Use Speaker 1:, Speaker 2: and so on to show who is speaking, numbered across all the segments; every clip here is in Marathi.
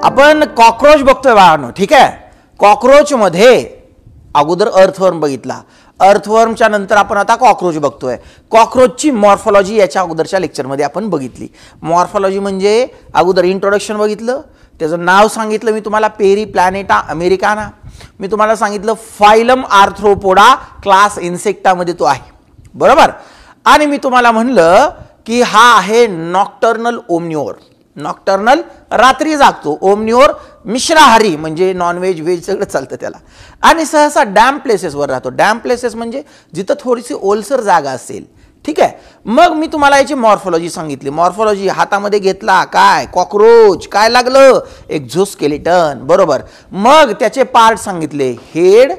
Speaker 1: आपण कॉकरोच बघतोय बाळांनो, ठीक आहे. कॉकरोच मध्ये अगोदर अर्थवर्म बघितला, अर्थवर्मच्या नंतर आपण आता कॉकरोच बघतोय. कॉकरोचची मॉर्फॉलॉजी याच्या अगोदरच्या लेक्चरमध्ये आपण बघितली. मॉर्फॉलॉजी म्हणजे अगोदर इंट्रोडक्शन बघितलं, त्याचं नाव सांगितलं मी तुम्हाला, पेरीप्लॅनेटा अमेरिकाना. मी तुम्हाला सांगितलं फायलम आर्थ्रोपोडा, क्लास इन्सेक्टामध्ये तो आहे, बरोबर. आणि मी तुम्हाला म्हणलं की हा आहे नॉक्टर्नल ओमनिओर. नॉक्टर्नल रात्री जागतो, ओमनिओर मिश्राहारी म्हणजे नॉनव्हेज व्हेज सगळं चालतं त्याला. आणि सहसा डॅम प्लेसेसवर राहतो. डॅम प्लेसेस म्हणजे जिथं थोडीशी ओलसर जागा असेल, ठीक आहे. मग मी तुम्हाला याची मॉर्फॉलॉजी सांगितली. मॉर्फॉलॉजी हातामध्ये घेतला काय, कॉकरोच, काय लागलं, एक्झोस्केलेटन, बरोबर. मग त्याचे पार्ट सांगितले, हेड,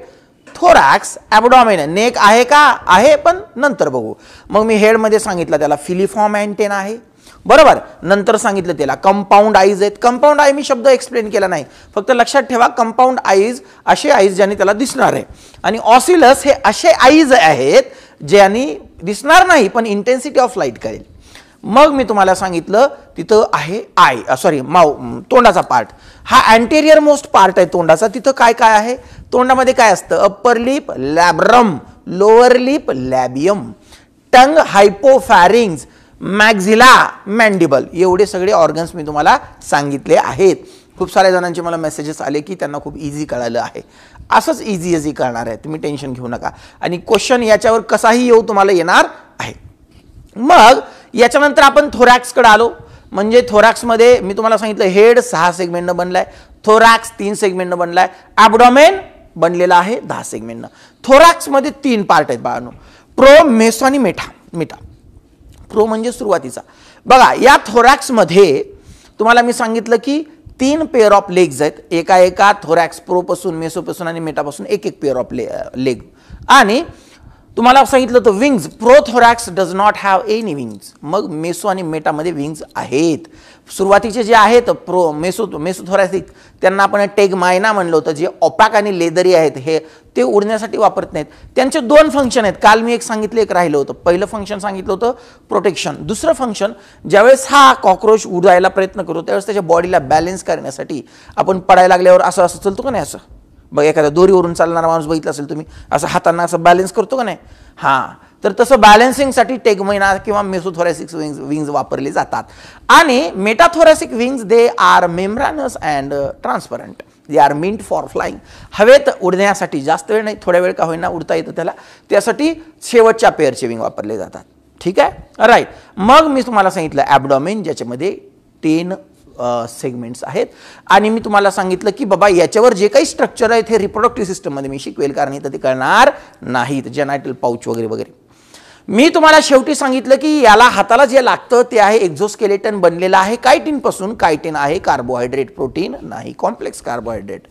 Speaker 1: थोरॅक्स, ॲबडॉमेन. नेक आहे का, आहे, पण नंतर बघू. मग मी हेडमध्ये सांगितलं त्याला फिलिफॉर्म अँटेना आहे, बरोबर. नंतर सांगितलं त्याला कंपाऊंड आईज आहेत. कंपाऊंड आय मी शब्द एक्सप्लेन केला नाही, फक्त लक्षात ठेवा कंपाऊंड आईज असे आईज ज्यांनी त्याला दिसणार आहे, आणि ऑसिलस हे असे आईज आहेत ज्यांनी दिसणार नाही पण इंटेन्सिटी ऑफ लाईट करेल. मग मी तुम्हाला सांगितलं तिथं आहे तोंडाचा पार्ट, हा अँटेरियर मोस्ट पार्ट आहे तोंडाचा. तिथं काय काय आहे, तोंडामध्ये काय असतं, upper lip labrum, lower lip labium, tongue hypopharynx, maxilla, mandible, एवढे सगळे ऑर्गन्स मी तुम्हाला सांगितले आहेत. खूप साऱ्या जणांचे मला मेसेजेस आले की त्यांना खूप इझी कळालं आहे. असंच इझी कळणार आहे, तुम्ही टेन्शन घेऊ नका. आणि क्वेश्चन याच्यावर कसाही येऊ तुम्हाला येणार आहे. मग याच्यानंतर आपण थोरॅक्सकडे आलो. म्हणजे थोरॅक्समध्ये मी तुम्हाला सांगितलं हेड 6 सेगमेंटनं बनलाय, थोरॅक्स 3 सेगमेंटनं बनलाय, ॲबडॉमेन बनलेला आहे 10 सेगमेंटनं. थोरॅक्समध्ये 3 पार्ट आहेत बाळांनो, प्रो, मेसो आणि मेटा. प्रो म्हणजे सुरुवातीचा. बघा या थोरॅक्समध्ये तुम्हाला मी सांगितलं की 3 पेअर ऑफ लेग्स आहेत. एका थोरॅक्स प्रोपासून, मेसोपासून आणि मेटापासून एक पेअर ऑफ लेग. आणि तुम्हाला सांगितलं तर wings, prothorax does not have any wings. मग मेसो आणि मेटामध्ये विंग्स आहेत. सुरुवातीचे जे आहेत मेसोथोरॅसिक त्यांना आपण टेगमायना म्हणलं होतं, जे ऑपॅक आणि लेदरी आहेत, हे ते उडण्यासाठी वापरत नाहीत. त्यांचे 2 फंक्शन आहेत. काल मी एक सांगितलं, एक राहिलं होतं. पहिलं फंक्शन सांगितलं होतं प्रोटेक्शन. दुसरं फंक्शन, ज्यावेळेस हा कॉकरोच उडायला प्रयत्न करतो त्यावेळेस त्याच्या बॉडीला बॅलन्स करण्यासाठी, आपण पडायला लागल्यावर असं असं चलतो का नाही, असं बघ एखाद्या दोरीवरून चालणारा माणूस बघितला असेल तुम्ही, असं हातांना असं बॅलन्स करतो का नाही, हां, तर तसं बॅलन्सिंगसाठी टेगमैना किंवा मेसोथोरॅसिक विंग्स वापरले जातात. आणि metathoracic wings they are membranous and transparent, they are meant for flying. हवेत उडण्यासाठी, जास्त वेळ नाही, थोड्या वेळ का होईना उडता येतं त्याला, त्यासाठी शेवटच्या पेअरचे विंग वापरले जातात. ठीक आहे, राईट. मग मी तुम्हाला सांगितलं ॲबडॉमेन, ज्याच्यामध्ये 10 सेगमेंट्स आहेत. आणि मी तुम्हाला सांगितलं की बाबा याच्यावर जे काही स्ट्रक्चर आहे ते रिप्रोडक्टिव्ह सिस्टममध्ये मी शिकवेल, कारण इथं ते कळणार नाहीत, जेनायटल पाऊच वगैरे वगैरे. मी तुम्हाला शेवटी सांगितलं की याला हाताला जे लागतं ते आहे एक्झोस्केलेटन बनलेलं आहे कायटिन पासून. कायटिन आहे कार्बोहायड्रेट, प्रोटीन नाही, कॉम्प्लेक्स कार्बोहायड्रेट.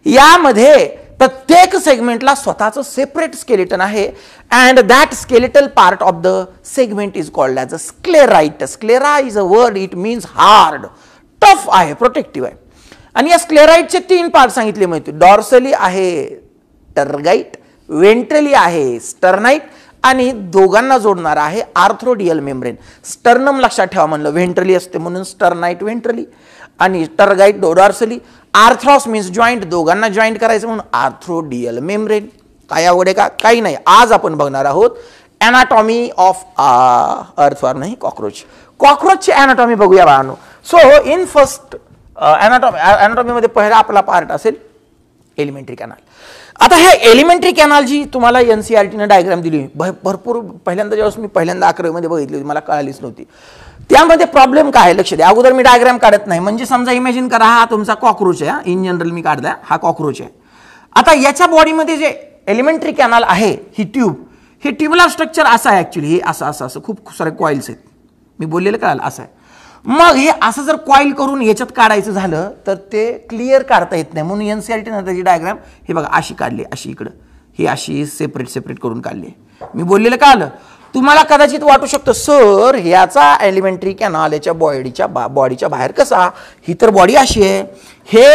Speaker 1: यामध्ये प्रत्येक सेगमेंटला स्वतःचं सेपरेट स्केलेटन आहे. And that skeletal part of the segment is called as a sclerite. Sclera is a word, it means hard, tough आहे, प्रोटेक्टिव्ह आहे. आणि या स्क्लेराइटचे 3 पार्ट सांगितले माहिती. डॉर्सली आहे टर्गाइट, वेंट्रली आहे स्टर्नाइट, आणि दोघांना जोडणारा आहे आर्थ्रोडियल मेम्ब्रेन. स्टर्नम लक्षात ठेवा म्हणलं, व्हेंट्रली असते म्हणून स्टर्नाइट व्हेंट्रली, आणि टर्गाइट डॉर्सली. आर्थ्रॉस मीन्स जॉईंट, दोघांना जॉईंट करायचं म्हणून आर्थ्रोडियल मेम्ब्रेन. काय आवड आहे का, काही नाही. आज आपण बघणार आहोत ॲनाटॉमी ऑफ अर्थवर्म, नाही कॉकरोच. कॉकरोचची ॲनाटॉमी बघूया बाळांनो. सो इन फर्स्ट ॲनाटॉमीमध्ये पहिला आपला पार्ट असेल एलिमेंटरी कॅनाल. आता ह्या एलिमेंटरी कॅनाल जी तुम्हाला NCERTने डायग्राम दिली, भरपूर पहिल्यांदा ज्यावेळेस मी पहिल्यांदा 11वीमध्ये बघितली होती, मला कळालीच नव्हती. त्यामध्ये प्रॉब्लेम काय आहे लक्ष द्या. अगोदर मी डायग्राम काढत नाही, म्हणजे समजा इमॅजिन करा हा तुमचा कॉकरोच आहे, इन जनरल मी काढला हा कॉकरोच आहे. आता याच्या बॉडीमध्ये जे एलिमेंटरी कॅनाल आहे, ही ट्यूब, हे ट्युबुलर स्ट्रक्चर असं आहे ॲक्च्युली. हे असं असं असं खूप सारे कॉइल्स आहेत, मी बोललेलं कळालं असं आहे. मग हे असं जर कॉईल करून याच्यात काढायचं झालं तर ते क्लिअर काढता येत नाही, म्हणून NCERTने त्याची डायग्राम हे बघा अशी काढली, अशी इकडं, ही अशी सेपरेट करून काढली. मी बोललेलं का आलं. तुम्हाला कदाचित वाटू शकतं सर ह्याचा एलिमेंटरी कॅनाल याच्या बॉडीच्या बाहेर कसा, ही तर बॉडी अशी आहे, हे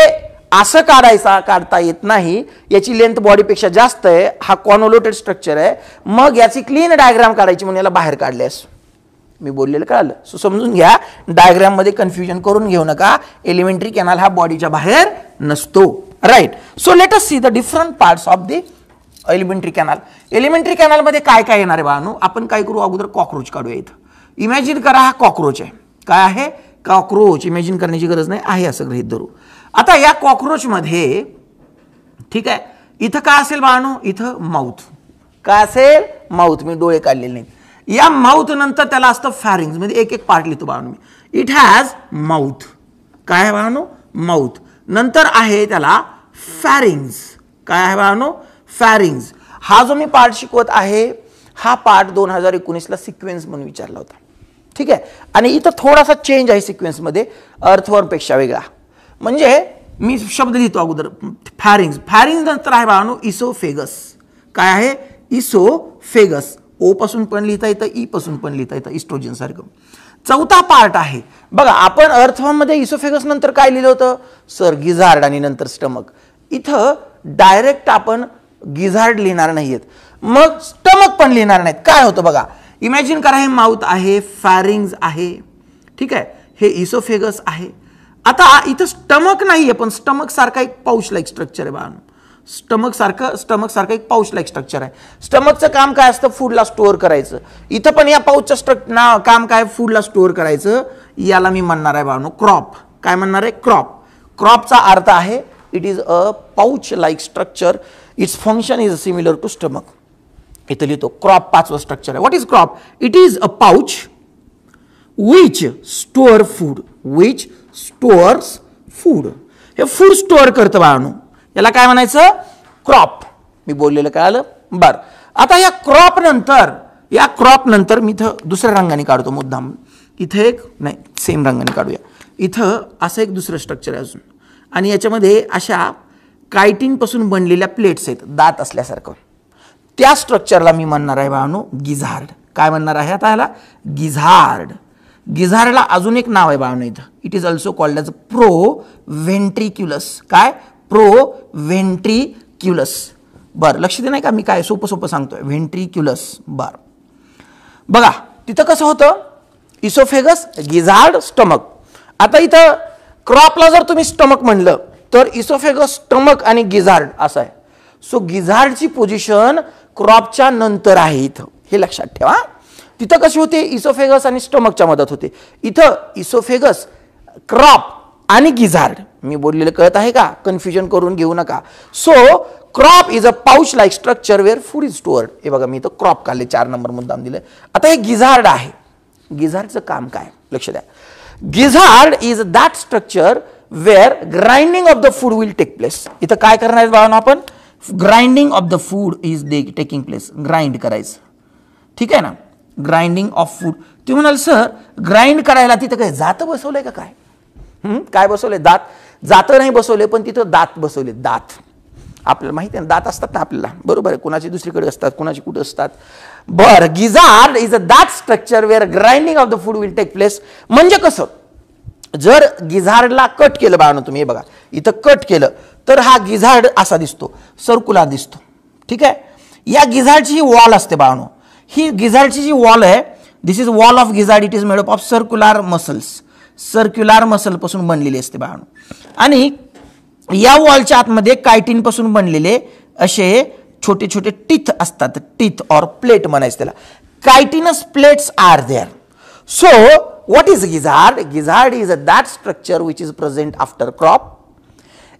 Speaker 1: असं काढता येत नाही, याची लेंथ बॉडीपेक्षा जास्त आहे, हा कॉन्व्होल्युटेड स्ट्रक्चर आहे. मग याची क्लीन डायग्राम काढायची म्हणून याला बाहेर काढल्यास मी बोललेलं कळालं. सो समजून घ्या, डायग्राम मध्ये कन्फ्युजन करून घेऊ नका. एलिमेंटरी कॅनल हा बॉडीच्या बाहेर नसतो. Right. So let us see the different parts of the alimentary canal. Alimentary canal मध्ये काय काय येणार आहे बाळांनो? आपण काय करू, अगोदर कॉकरोच काढूया. इथं इमॅजिन करा हा कॉकरोच आहे. काय आहे? कॉकरोच. इमॅजिन करण्याची गरज नाही, आहे असं गृहीत धरू. आता या कॉकरोच मध्ये ठीक आहे, इथं काय असेल बाळांनो? इथं माउथ. काय असेल? माउथ. मी डोळे काढलेले नाहीत. या माउथ नंतर त्याला असतं फॅरिंग्स. म्हणजे एक एक पार्ट लिहितो बाळांनो मी. It has mouth. काय आहे बाळांनो? माउथ. नंतर आहे त्याला फॅरिंग्स. काय आहे बाळांनो? फॅरिंग्स. हा जो मी पार्ट शिकवत आहे हा पार्ट 2019ला सिक्वेन्स म्हणून विचारला होता. ठीक आहे. आणि इथं थोडासा चेंज आहे सिक्वेन्स मध्ये, अर्थवर्म पेक्षा वेगळा. म्हणजे मी शब्द लिहितो अगोदर फॅरिंग्स. फॅरिंग्स नंतर आहे बाळांनो इसोफेगस. काय आहे? इसोफेगस. ओ पासून पण लिहिता येतं, ई पासून पण लिहिता येतं, इस्ट्रोजन सारखं. चौथा पार्ट आहे बघा, आपण अर्थवर्म मध्ये इसोफेगस नंतर काय लिहिलं होतं? सर गिझार्ड आणि नंतर स्टमक. इथं डायरेक्ट आपण गिझार्ड लिहिणार नाहीयेत, मग स्टमक पण लिहिणार नाहीत. काय होतं बघा, इमॅजिन करा हे माउथ आहे, फॅरिंग्स आहे, ठीक आहे, हे इसोफेगस आहे. आता इथं स्टमक नाहीये, पण स्टमक सारखा एक पाऊच लाईक स्ट्रक्चर आहे बाळांनो. स्टमक सारखं एक पाऊच लाईक स्ट्रक्चर आहे. स्टमकचं काम काय असतं? फूडला स्टोअर करायचं. इथं पण या पाऊचचं काम काय? फूडला स्टोअर करायचं. याला मी म्हणणार आहे बाळांनो क्रॉप. काय म्हणणार आहे? क्रॉप. क्रॉपचा अर्थ आहे it is a pouch like structure. Its function is similar to stomach. इथं लिहितो क्रॉप पाचवं स्ट्रक्चर आहे. What is crop? It is a pouch which store food. Which stores food. हे फूड स्टोअर करतं बाळांनो. याला काय म्हणायचं? क्रॉप. मी बोललेलं काय आलं? बर. आता या क्रॉप नंतर मी इथं दुसऱ्या रंगाने काढतो मुद्दाम. इथे एक नाही, सेम रंगाने काढूया. इथं असं एक दुसरं स्ट्रक्चर आहे अजून, आणि याच्यामध्ये अशा कायटिन पासून बनलेल्या प्लेट्स आहेत दात असल्यासारखं. त्या स्ट्रक्चरला मी म्हणणार आहे बाळांनो गिझार्ड. काय म्हणणार आहे आता ह्याला? गिझार्ड. गिझार्डला अजून एक नाव आहे बाळांनो इथं. It is also called as proventriculus. काय? प्रोव्हेंट्रिक्युलस. बर, लक्ष दे नाही का, मी काय सोपं सांगतोय. व्हेंट्रिक्युलस. बर बघा तिथं कसं होतं? Oesophagus, गिझार्ड, stomach. आता इथं क्रॉपला जर तुम्ही स्टमक म्हणलं तर इसोफेगस, स्टमक आणि गिझार्ड असं आहे. सो गिझार्डची पोझिशन क्रॉपच्या नंतर आहे इथं, हे लक्षात ठेवा. तिथं कशी होते? इसोफेगस आणि स्टमकच्या मदत होते. इथं इसोफेगस, क्रॉप आणि गिझार्ड. मी बोललेलं कळत आहे का? कन्फ्युजन करून घेऊ नका. So crop is a pouch like structure where food is stored. हे बघा मी इथं क्रॉप काढले, 4 नंबर मुद्दाम दिले. आता हे गिझार्ड आहे. गिझार्डचं काम काय? लक्ष द्या. Gizzard is that structure where grinding of the food will take place. इथं काय करणार आहे बाळांनो आपण? Grinding of the food is taking place. Grind करायचं. ठीक आहे ना? Grinding of food. तुम्ही म्हणाल सर ग्राइंड करायला तिथं काय जातं बसवलंय का? काय काय बसवलंय? दात. जातं नाही बसवले, पण तिथं दात बसवले. दात आपल्याला माहिती आहे ना, दात असतात ना आपल्याला, बरोबर आहे. कुणाची दुसरीकडे असतात, कुणाची कुठे असतात. बर, gizzard is a that structure where grinding of the food will take place. म्हणजे कसं? जर गिझार्डला कट केलं बाळांनो तुम्ही, हे बघा इथं कट केलं तर हा गिझार्ड असा दिसतो, सर्क्युलर दिसतो. ठीक आहे. या गिझार्डची ही वॉल असते बाळांनो. ही गिझार्डची जी वॉल आहे, this is wall of gizzard. It is made up of circular muscles. Circular muscle पासून बनलेली असते बाळांनो. आणि या वॉलच्या आतमध्ये कायटिन पासून बनलेले असे छोटे छोटे टीथ असतात. टीथ और प्लेट म्हणायचं त्याला. Chitinous plates are there. So what is gizzard? Gizzard is that structure which is present after crop.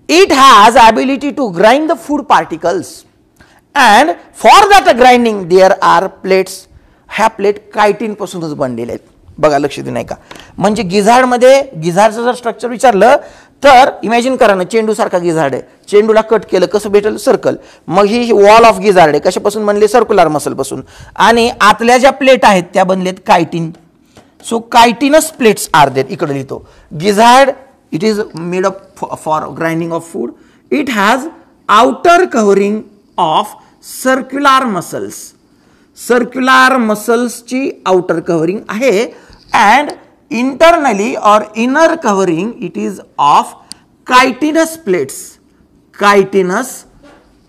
Speaker 1: It has ability to grind the food particles, and for that grinding there are plates. ह्या प्लेट कायटिन पासूनच बनलेले आहेत. बघा लक्ष दे नाही का? म्हणजे गिझार्ड मध्ये, गिझार्डचं जर स्ट्रक्चर विचारलं तर इमॅजिन करा ना, चेंडू सारखा गिझार्ड आहे. चेंडूला कट केलं कसं भेटेल? सर्कल. मग ही वॉल ऑफ गिझार्ड आहे. कशापासून बनले? सर्क्युलर मसल पासून. आणि आतल्या ज्या प्लेट आहेत त्या बनलेत chitin. So chitinous plates are there. इकडे लिहितो gizzard. It is made up for grinding of food. It has outer covering of circular muscles. Circular मसल्सची आउटर कव्हरिंग आहे. And internally or inner covering it is of chitinous plates. Chitinous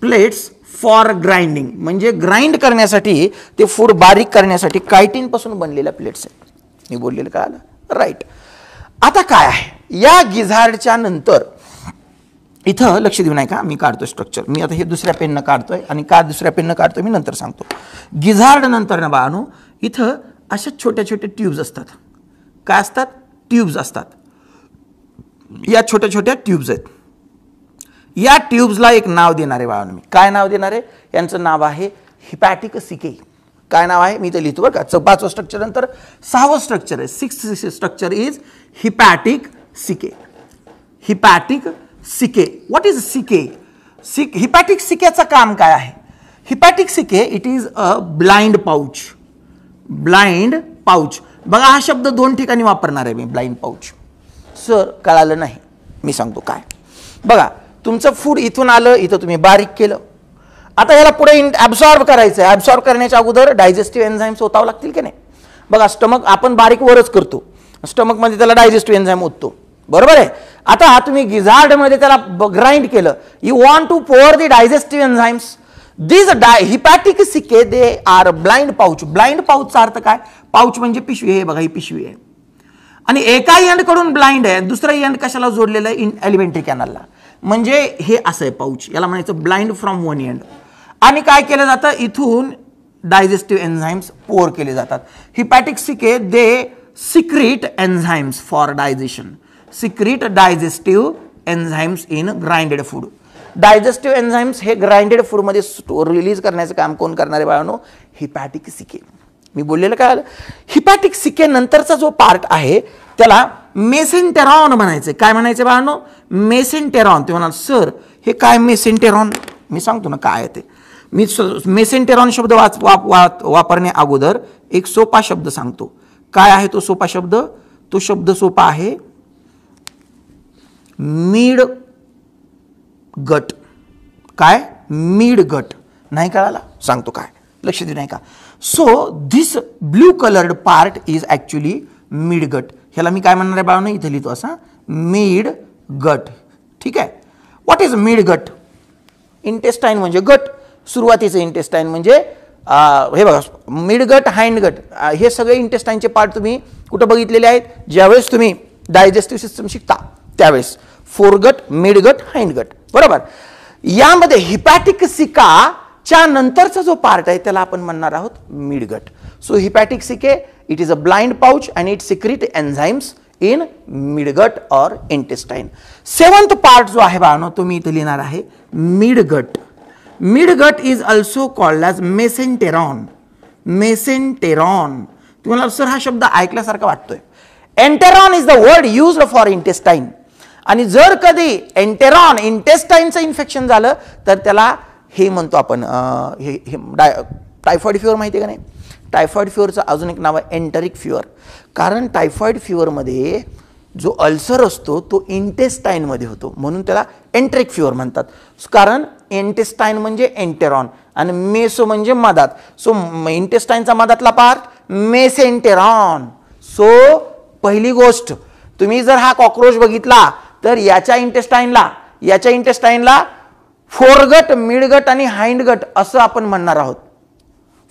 Speaker 1: plates for grinding. म्हणजे ग्राइंड करण्यासाठी, ते फूड बारीक करण्यासाठी कायटिन पासून बनलेल्या प्लेट्स आहेत. मी बोललेलं कळालं, राईट. आता काय आहे या गिझार्डच्या नंतर, इथं लक्ष देऊ नाही का, मी काढतोय स्ट्रक्चर. मी आता हे दुसऱ्या पेननं काढतोय आणि का दुसऱ्या पेननं काढतोय मी नंतर सांगतो. गिझार्ड नंतर ना बाळांनो इथं अशा छोट्या छोट्या ट्यूब्स असतात. काय असतात? ट्यूब्स असतात. या छोट्या छोट्या ट्यूब्स आहेत. या ट्यूब्सला एक नाव देणार आहे बाळांनो मी. काय नाव देणार आहे? यांचं नाव आहे हिपॅटिक सिके. काय नाव आहे मी ते लिहितो बरं का. 5वं स्ट्रक्चर नंतर 6वं स्ट्रक्चर आहे. 6th स्ट्रक्चर इज हिपॅटिक सिके. हिपॅटिक सिके. व्हॉट इज सिके? हिपॅटिक सिकेचं काम काय आहे? हिपॅटिक caeca it is a blind pouch. Blind pouch. बघा हा शब्द 2 ठिकाणी वापरणार आहे मी, ब्लाइंड पाउच. सर कळालं नाही, मी सांगतो काय. बघा तुमचं फूड इथून आलं, इथं तुम्ही बारीक केलं. आता याला पुढे ॲब्सॉर्ब करायचं आहे. ॲब्सॉर्ब करण्याच्या अगोदर डायजेस्टिव्ह एन्झाईम्स ओतावं लागतील की नाही? बघा स्टमक आपण बारीक वरच करतो, स्टमकमध्ये त्याला डायजेस्टिव्ह एन्झाईम ओततो, बरोबर आहे. आता तुम्ही गिझार्डमध्ये त्याला ग्राइंड केलं. You want to pour the digestive enzymes. This hepatic caeca they are blind pouch. Blind पाउचचा अर्थ काय? पाउच म्हणजे पिशवी. हे बघा ही पिशवी आहे आणि एका एंड कडून ब्लाइंड आहे, दुसरा एंड कशाला जोडलेलं आहे? एलिमेंटरी कॅनलला. म्हणजे हे असं आहे पाउच. याला म्हणायचं ब्लाइंड फ्रॉम वन एंड. आणि काय केलं जातं? इथून डायजेस्टिव्ह एन्झाईम्स पोअर केले जातात. हिपॅटिक caeca they secrete enzymes for digestion. Secrete digestive enzymes in grinded food. Digestive enzymes हे ग्राइंडेड फूडमध्ये रिलीज करण्याचं काम कोण करणार आहे बाळांनो? हिपॅटिक सिके. मी बोललेलं काय आलं? हिपॅटिक सिके नंतरचा जो पार्ट आहे त्याला मेसेंटेरॉन म्हणायचं. काय म्हणायचं बाळांनो? मेसेंटेरॉन. ते म्हणाल सर हे काय मेसेंटेरॉन? मी सांगतो ना काय आहे ते. मी मेसेंटेरॉन शब्द वापरण्या अगोदर एक सोपा शब्द सांगतो. काय आहे तो सोपा शब्द? तो शब्द सोपा आहे मिड गट. काय? Mid gut. नाही कळाला? सांगतो काय, लक्ष देऊ नाही का. So this blue coloured part is actually mid gut. ह्याला मी काय म्हणणार आहे बाळांनो? इथे लिहितो असा मिड गट. ठीक आहे. What is mid gut? Intestine म्हणजे गट. सुरुवातीचं इंटेस्टाईन म्हणजे हे बघा मिड गट, हाइंड गट, हे सगळे इंटेस्टाईनचे पार्ट तुम्ही कुठं बघितलेले आहेत? ज्यावेळेस तुम्ही डायजेस्टिव्ह सिस्टम शिकता त्यावेळेस. Foregut, mid gut, hind gut, बरोबर. यामध्ये हिपॅटिक सिकाच्या नंतरचा जो पार्ट आहे त्याला आपण म्हणणार आहोत mid gut. So hepatic caeca it is a blind pouch and it secrete enzymes in midgut or intestine. 7th part जो आहे बाळांनो तो मी इथे लिहिणार आहे midgut. Midgut is also called as mesenteron. Mesenteron. तुम्हाला सर हा शब्द ऐकल्यासारखा वाटतोय. Enteron is the word used for intestine. आणि जर कधी एंटेरॉन इंटेस्टाइनचं इन्फेक्शन झालं तर त्याला हे म्हणतो आपण टायफॉइड फिवर. माहिती आहे का नाही? टायफॉइड फिवरचं अजून एक नाव आहे एंटरिक फिवर. कारण टायफॉइड फिवरमध्ये जो अल्सर असतो तो इंटेस्टाईनमध्ये होतो म्हणून त्याला एंटरिक फिवर म्हणतात. कारण इंटेस्टाईन म्हणजे एंटेरॉन आणि मेसो म्हणजे मधात. सो इंटेस्टाईनचा मधातला पार्ट मेसेंटेरॉन. सो पहिली गोष्ट तुम्ही जर हा कॉक्रोच बघितला तर याच्या इंटेस्टाईनला फोरगट, मिडगट आणि हाइंडगट असं आपण म्हणणार आहोत.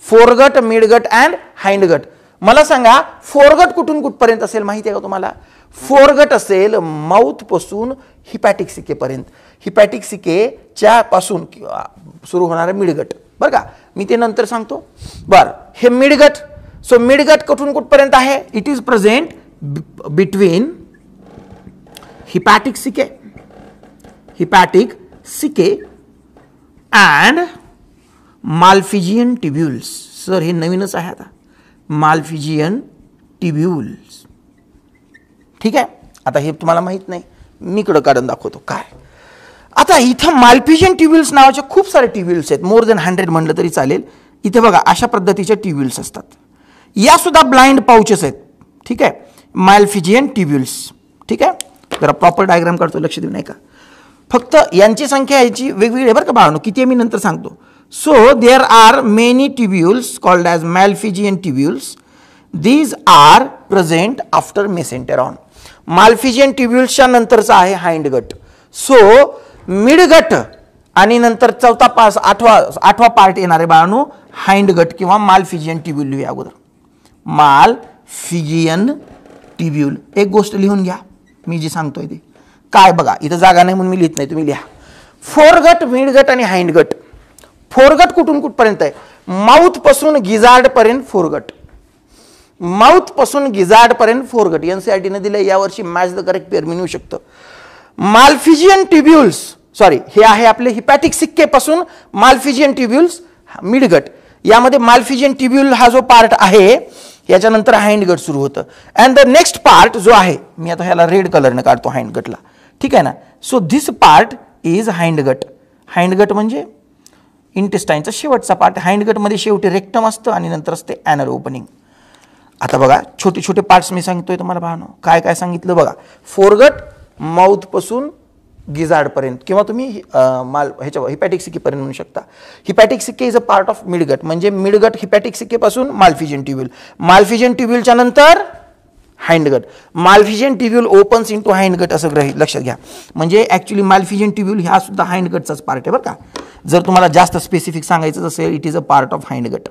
Speaker 1: Foregut, midgut and hindgut. मला सांगा फोरगट कुठून कुठपर्यंत असेल माहिती आहे का तुम्हाला? फोरगट असेल माउथ पासून हिपॅटिक सिकेपर्यंत. हिपॅटिक सिकेच्या पासून सुरू होणारा मिडगट, बरं का. मी ते नंतर सांगतो. बरं, हे मिडगट. सो मिडगट कुठून कुठपर्यंत आहे? इट इज प्रेझेंट बिटवीन हिपॅटिक सिके अँड माल्फिजियन ट्युब्युल्स. सर हे नवीनच आहे आता, माल्फिजियन ट्युब्युल्स. ठीक आहे. आता हे तुम्हाला माहित नाही, मी इकडं काढून दाखवतो काय. आता इथं माल्फिजियन ट्युब्युल्स नावाचे खूप सारे ट्युब्युल्स आहेत. मोर दॅन 100 म्हणलं तरी चालेल. इथे बघा अशा पद्धतीचे ट्युब्युल्स असतात. या सुद्धा ब्लाइंड पाउचेस आहेत. ठीक आहे. Malpighian tubules. ठीक आहे. जरा प्रॉपर डायग्राम काढतो, लक्ष देऊ नाही का. फक्त यांची संख्या याची वेगवेगळी आहे बरं का बाळांनो. किती आहे मी नंतर सांगतो. So there are many tubules called as Malpighian tubules. These are present after mesenteron. Malpighian tubules नंतरचा आहे हाइंडगट. सो मिडगट आणि नंतर चौथा पास आठवा पार्ट येणार आहे बाळांनो हाइंडगट किंवा माल्फिजियन ट्युब्युल. अगोदर माल्फिजियन फिजियन ट्युब्यूल. एक गोष्ट लिहून घ्या, मी जी सांगतोय ते काय बघा, इथं जागा नाही म्हणून मी लिहित नाही, तुम्ही लिहा. फोरगट, मिडगट आणि हाइंडगट. फोरगट कुठून कुठपर्यंत आहे? माउथ पासून गिजार्ड पर्यंत फोरगट. माउथ पासून गिजार्ड पर्यंत फोरगट. एनसीईआरटी ने दिले यावर्षी मॅच द करेक्ट पेअर मिळू शकतं. माल्फिजियन ट्युब्यूल्स, सॉरी हे आहे आपले हिपॅटिक सिक्के पासून माल्फिजियन ट्युब्यूल्स मिडगट. यामध्ये माल्फिजियन ट्युब्यूल हा जो पार्ट आहे याच्यानंतर हाइंडगट सुरू होतं. अँड द नेक्स्ट पार्ट जो आहे, मी आता ह्याला रेड कलरने काढतो हाइंडगटला, ठीक आहे ना. So this part is hindgut. Hindgut म्हणजे इंटेस्टाईनचा शेवटचा पार्ट. हाइंडगटमध्ये शेवटी रेक्टम असतं आणि नंतर असते ॲनल ओपनिंग. आता बघा छोटे छोटे पार्ट्स मी सांगतोय तुम्हाला पाहणं, काय काय सांगितलं बघा. फोरगट माउथ पासून गिजार्ड पर्यंत किंवा तुम्ही हिपॅटिक सिक्के पर्यंत म्हणू शकता. हिपॅटिक सिक्के is a part of midgut, म्हणजे मिडगट हिपॅटिक सिक्के पासून माल्फिजियन ट्युब्यूल. माल्फिजियन ट्युब्यूलच्या नंतर hindgut. Malpighian ट्युब्यूल opens into hindgut असं लक्षात घ्या. म्हणजे ऍक्च्युली माल्फिजियन ट्युब्यूल हा सुद्धा हाइंडगटचाच पार्ट आहे बरं का. जर तुम्हाला जास्त स्पेसिफिक सांगायचं असेल, it is a part of hindgut.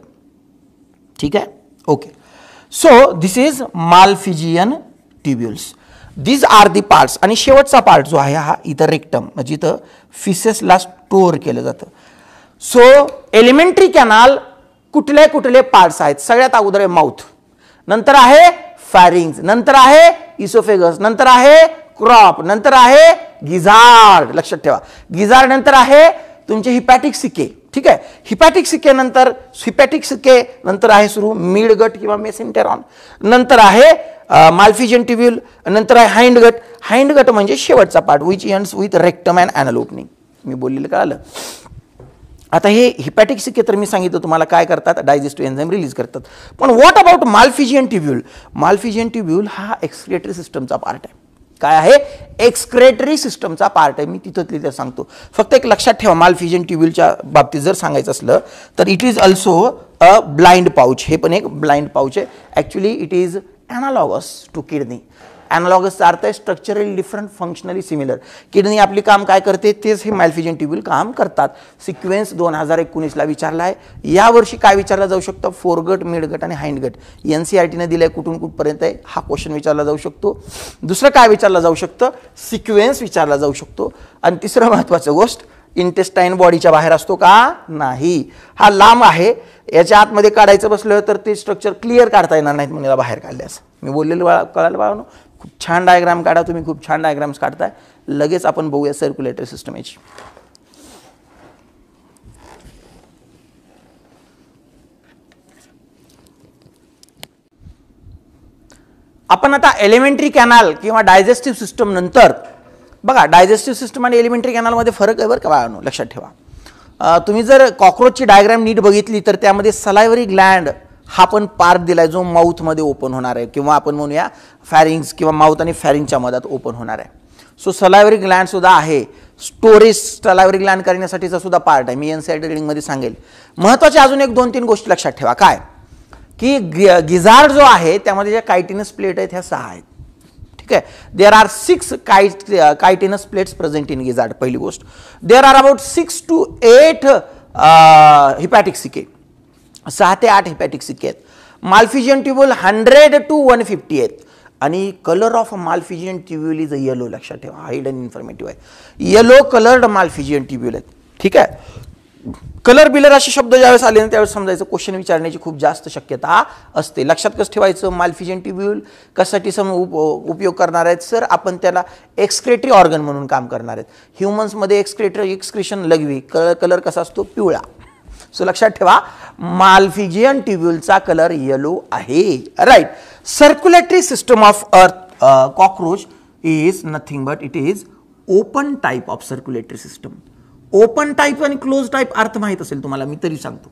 Speaker 1: ठीक आहे, okay. So this is Malpighian tubules. These are the parts. आणि शेवटचा पार्ट जो आहे हा इथं रेक्टम, म्हणजे इथं फिसेसला स्टोअर केलं जातं. सो एलिमेंटरी कॅनाल कुठले कुठले पार्ट्स आहेत? सगळ्यात अगोदर आहे माउथ, नंतर आहे फॅरिंग्स, नंतर आहे इसोफेगस, नंतर आहे क्रॉप, नंतर आहे गिजार्ड. लक्षात ठेवा, गिजार्ड नंतर आहे तुमचे हिपॅटिक सिके. ठीक आहे, हिपॅटिक सिके नंतर आहे सुरू मिडगट किंवा मेसेंटेरॉन, नंतर आहे माल्फिजियन ट्युब्यूल, नंतर आहे हाइंडगट. हाइंडगट म्हणजे शेवटचा part which ends with rectum and anal opening. मी बोललेलं कळालं. आता हे हिपॅटिक सिके तर मी सांगितलं तुम्हाला काय करतात, डायजेस्टिव्ह एन्झाईम रिलीज करतात. पण व्हॉट अबाउट माल्फिजियन ट्युब्यूल? माल्फिजियन ट्युब्यूल हा एक्सक्रिएटरी सिस्टमचा पार्ट आहे. काय आहे? एक्सक्रेटरी सिस्टमचा पार्ट आहे. मी तिथं सांगतो. फक्त एक लक्षात ठेवा, माल्फिजियन ट्युब्यूलच्या बाबतीत जर सांगायचं असलं तर it is also a blind pouch. हे पण एक ब्लाइंड पाउच आहे. Actually it is analogous to kidney. ॲनालॉगसचा अर्थ आहे structurally different, functionally similar. Kidney आपली काम काय करते तेच हे माल्फिजियन ट्युब्यूल काम करतात. सिक्वेन्स 2019ला विचारला आहे. यावर्षी काय विचारला जाऊ शकतं? फोरगट, मिडगट आणि हाइंडगट. एनसीईआरटीने दिलंय कुठून कुठपर्यंत आहे हा क्वेश्चन विचारला जाऊ शकतो. दुसरं काय विचारला जाऊ शकतं? सिक्वेन्स विचारला जाऊ शकतो. आणि तिसरं महत्त्वाचं गोष्ट, इंटेस्टाईन बॉडीच्या बाहेर असतो का? नाही. हा लांब आहे, याच्या आतमध्ये काढायचं बसलं तर ते स्ट्रक्चर क्लिअर काढता येणार नाहीत म्हणून याला बाहेर काढल्यास. मी बोललेलं कळायला बाळांनो. खूप छान डायग्राम काढा तुम्ही, खूप छान डायग्राम्स काढताय. लगेच आपण बघूया सर्क्युलेटरी सिस्टम याची. आपण आता एलिमेंटरी कॅनल किंवा डायजेस्टिव्ह सिस्टम नंतर बघा. डायजेस्टिव्ह सिस्टम आणि एलिमेंटरी कॅनलमध्ये फरक आहे बरं का बाळांनो, लक्षात ठेवा. तुम्ही जर कॉक्रोचची डायग्राम नीट बघितली तर त्यामध्ये सलायव्हरी ग्लँड हा पण पार्ट दिलाय जो माउथमध्ये ओपन होणार आहे, किंवा आपण म्हणूया फॅरिंग्स किंवा माउथ आणि फॅरिंगच्या मधात ओपन होणार आहे. सो सलायव्हरी ग्लँड सुद्धा आहे. स्टोरेज सलायव्हरी ग्लँड करण्यासाठीचा सुद्धा पार्ट आहे. मी एनसीईआरटी रीडिंगमध्ये सांगेल. महत्त्वाचे अजून एक 2-3 गोष्टी लक्षात ठेवा. काय की गिजार्ड जो आहे त्यामध्ये ज्या कायटिनस प्लेट आहेत ह्या 6 आहेत. ठीक आहे, there are 6 chitinous plates present in gizzard. पहिली गोष्ट, there are about 6 to 8 hepatic caeca. 6 ते 8 हिपॅटिक सिके आहेत. माल्फिजियन ट्युब्यूल 100 to 150 आहेत. आणि colour of Malpighian ट्युब्यूल is yellow. लक्षात ठेवा, हिडन इन्फॉर्मेटिव्ह आहे. येलो कलर्ड माल्फिजियन ट्युब्यूल आहेत. ठीक आहे, कलर बिलर असे शब्द ज्यावेळेस आले ना त्यावेळेस समजायचं क्वेश्चन विचारण्याची खूप जास्त शक्यता असते. लक्षात कसं ठेवायचं? माल्फिजियन ट्युब्यूल कशासाठी उपयोग करणार आहेत सर? आपण त्याला एक्सक्रेटरी ऑर्गन म्हणून काम करणार आहेत. ह्युमन्समध्ये एक्सक्रिशन लघवी. कलर कसा असतो? पिवळा. सो लक्षात ठेवा, माल्फिजियन ट्युब्यूलचा कलर येलो आहे. राईट. सर्क्युलेटरी सिस्टम ऑफ अर्थ cockroach is nothing but it is open type of circulatory system. Open type आणि क्लोज टाइप अर्थ माहित असेल तुम्हाला, मी तरी सांगतो.